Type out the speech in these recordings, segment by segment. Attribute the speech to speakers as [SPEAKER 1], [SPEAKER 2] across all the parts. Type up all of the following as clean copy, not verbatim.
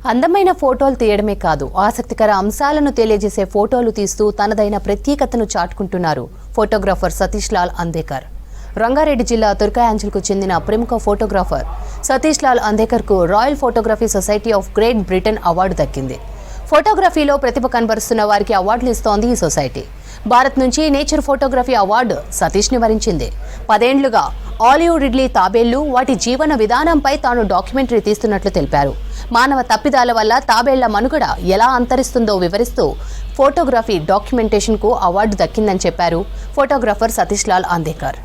[SPEAKER 1] అందమైన ఫోటోలు తీయడమే కాదు, ఆసక్తికర అంశాలను తెలియజేసే ఫోటోలు తీస్తూ తనదైన ప్రత్యేకతను చాటుకుంటున్నారు ఫోటోగ్రాఫర్ సతీష్ లాల్ అందేకర్. రంగారెడ్డి జిల్లా తుర్కాయాంజల్కు చెందిన ప్రముఖ ఫోటోగ్రాఫర్ సతీష్ లాల్ అందేకర్కు royal photography society of great Britain award దక్కింది. ఫోటోగ్రఫీలో ప్రతిభ కనబరుస్తున్న వారికి అవార్డులు ఇస్తోంది ఈ సొసైటీ. భారత్ నుంచి నేచర్ ఫోటోగ్రఫీ అవార్డు సతీష్ని వరించింది. 10 ఏళ్లుగా ఆలివ్ రిడ్లీ తాబేళ్లు, వాటి జీవన విధానంపై తాను డాక్యుమెంటరీ తీస్తున్నట్లు తెలిపారు. మానవ తప్పిదాల వల్ల తాబేళ్ల మనుగడ ఎలా అంతరిస్తుందో వివరిస్తూ ఫోటోగ్రఫీ డాక్యుమెంటేషన్కు అవార్డు దక్కిందని చెప్పారు ఫోటోగ్రాఫర్ సతీష్ లాల్ అందేకర్.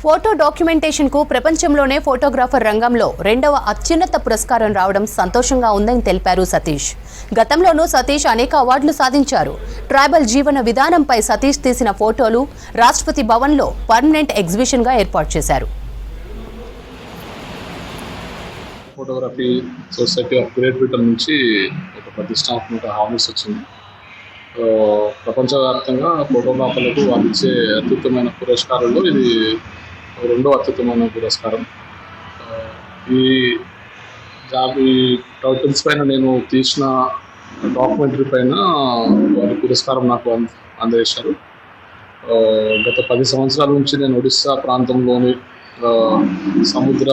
[SPEAKER 1] ఫోటో డాక్యుమెంటేషన్కు ప్రపంచంలోనే ఫోటోగ్రాఫర్ రంగంలో 2వ అత్యున్నత పురస్కారం రావడం సంతోషంగా ఉందని తెలిపారు సతీష్. గతంలోనూ సతీష్ అనేక అవార్డులు సాధించారు. ట్రైబల్ జీవన విధానంపై సతీష్ తీసిన ఫోటోలు రాష్ట్రపతి భవన్లో పర్మనెంట్ ఎగ్జిబిషన్గా ఏర్పాటు చేశారు.
[SPEAKER 2] Photography society of great Britain నుంచి ఒక ప్రతిష్టాత్మక హామీస్ వచ్చింది. ప్రపంచవ్యాప్తంగా ఫోటోగ్రాఫర్లకు అందించే అత్యుత్తమైన పురస్కారాల్లో ఇది 2వ అత్యుత్తమైన పురస్కారం. ఈ టైటిల్స్ పైన నేను తీసిన డాక్యుమెంటరీ పైన వారి పురస్కారం నాకు అందజేశారు. గత 10 సంవత్సరాల నుంచి నేను ఒడిస్సా ప్రాంతంలోని సముద్ర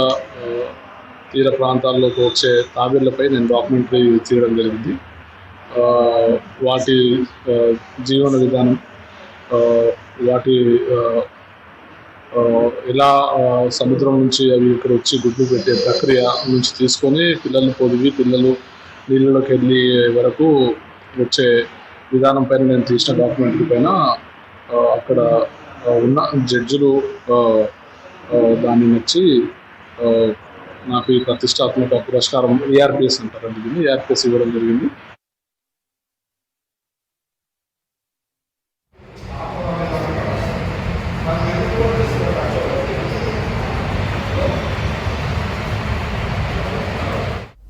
[SPEAKER 2] తీర ప్రాంతాల్లోకి వచ్చే తాబేళ్లపై నేను డాక్యుమెంటరీ తీయడం జరిగింది. వాటి జీవన విధానం, వాటి ఎలా సముద్రం నుంచి అవి ఇక్కడ వచ్చి గుడ్లు పెట్టే ప్రక్రియ నుంచి తీసుకొని పిల్లలు నీళ్ళలోకి వెళ్ళి వరకు వచ్చే విధానం పైన నేను తీసిన డాక్యుమెంటరీ పైన అక్కడ ఉన్న జడ్జిలు దాన్ని నచ్చి నాకు ఈ ప్రతిష్టాత్మక పురస్కారం ERPS అంటారండి, దీన్ని ERPS ఇవ్వడం జరిగింది.